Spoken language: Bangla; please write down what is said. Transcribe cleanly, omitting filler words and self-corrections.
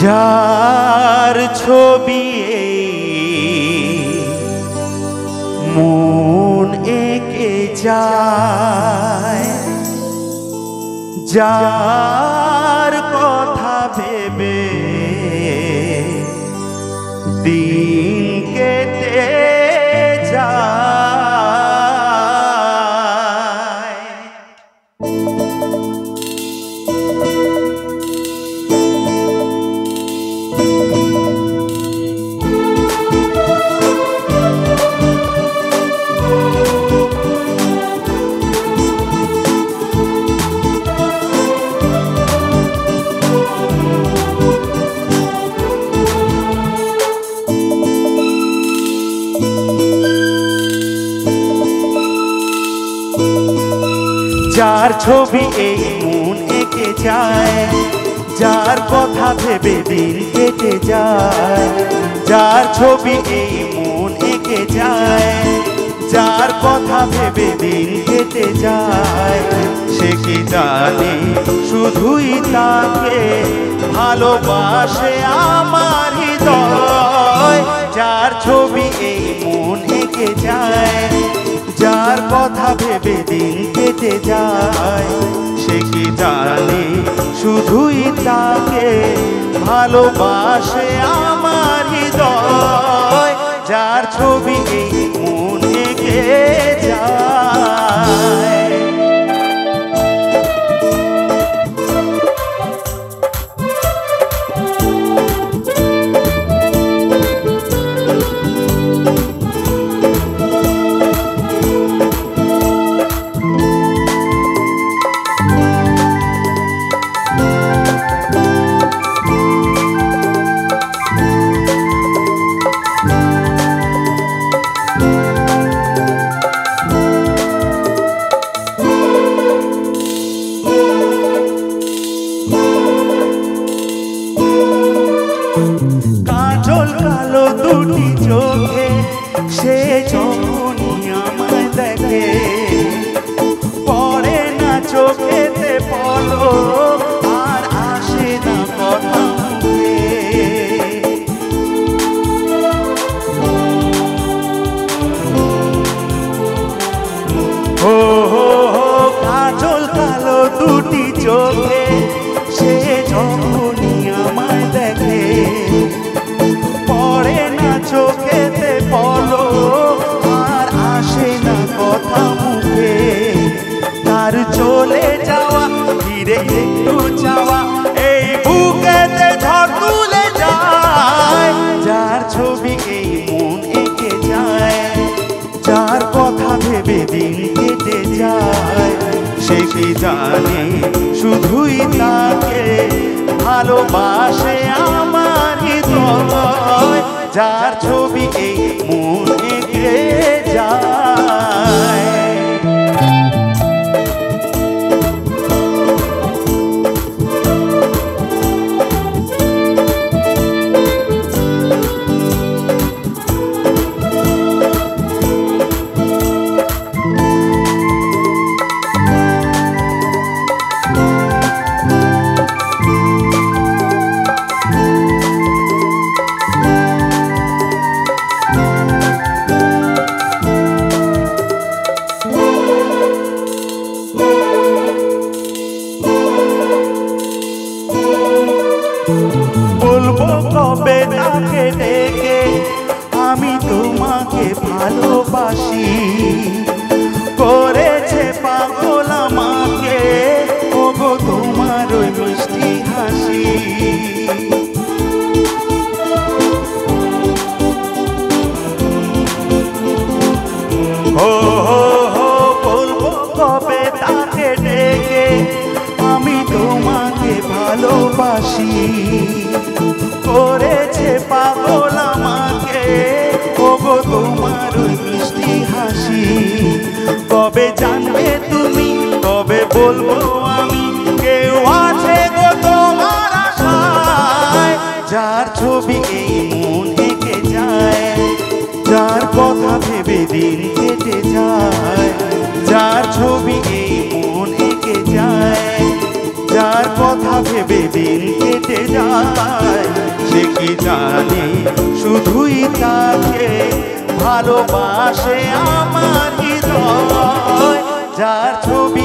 যার ছবি মন এঁকে যায়, যার কথা ভেবে দিন কেটে যায়। যার ছবি এই মন এঁকে যায়, যার কথা ভেবে দিন কেটে যায়। যার ছবি এই মন এঁকে যায়, যার কথা ভেবে দিন কেটে যায়। সে কি জানে শুধুই তাকে ভালোবাসে আমার হৃদয়। যার ছবি এই মন এঁকে যায়, যার কথা ভেবে দিন কেটে যায়। সে কি জানে শুধুই তাকে ভালোবাসে আমার হৃদয়। যার ছবি এই মন এঁকে যায়। কাজল কালো দুটি চোখে সে যখনই আমায় দেখে, পড়ে না চোখেতে পলক আর আসে না কথা মুখে। ও কাজল কালো দুটি চোখে সে যখনই আমায় দেখে, পড়ে না চোখেতে পলক আর আসে না কথা মুখে। তার চলে যাওয়া ধীরে একটু চাওয়া এই বুকেতে ঝড় তুলে যায়। যার ছবি এই মন এঁকে যায়, যার কথা ভেবে দিন কেটে যায়। সে কি জানে শুধুই তাকে ভালোবাসে আমার হৃদয়। যার ছবি এই মন এঁকে যায়। বলবো কবে তাকে ডেকে আমি তোমাকে ভালোবাসি, করেছে পাগল আমাকে ওগো তোমার ওই মিষ্টি হাসি। ও বলবো কবে তাকে ডেকে আমি তোমাকে ভালোবাসি, করেছে পাগল আমাকে ওগো তোমার ওই মিষ্টি হাসি। কবে জানবে তুমি, কবে বলবো আমি, কেউ আছে গো তোমার আশায়। যার ছবি এই মন এঁকে যায়, যার কথা ভেবে দিন কেটে যায়। যার ছবি এই মন এঁকে যায়, তবে দিন কেটে যায় সে কি জানে শুধুই তাকে ভালোবাসে আমার হৃদয় যার ছবি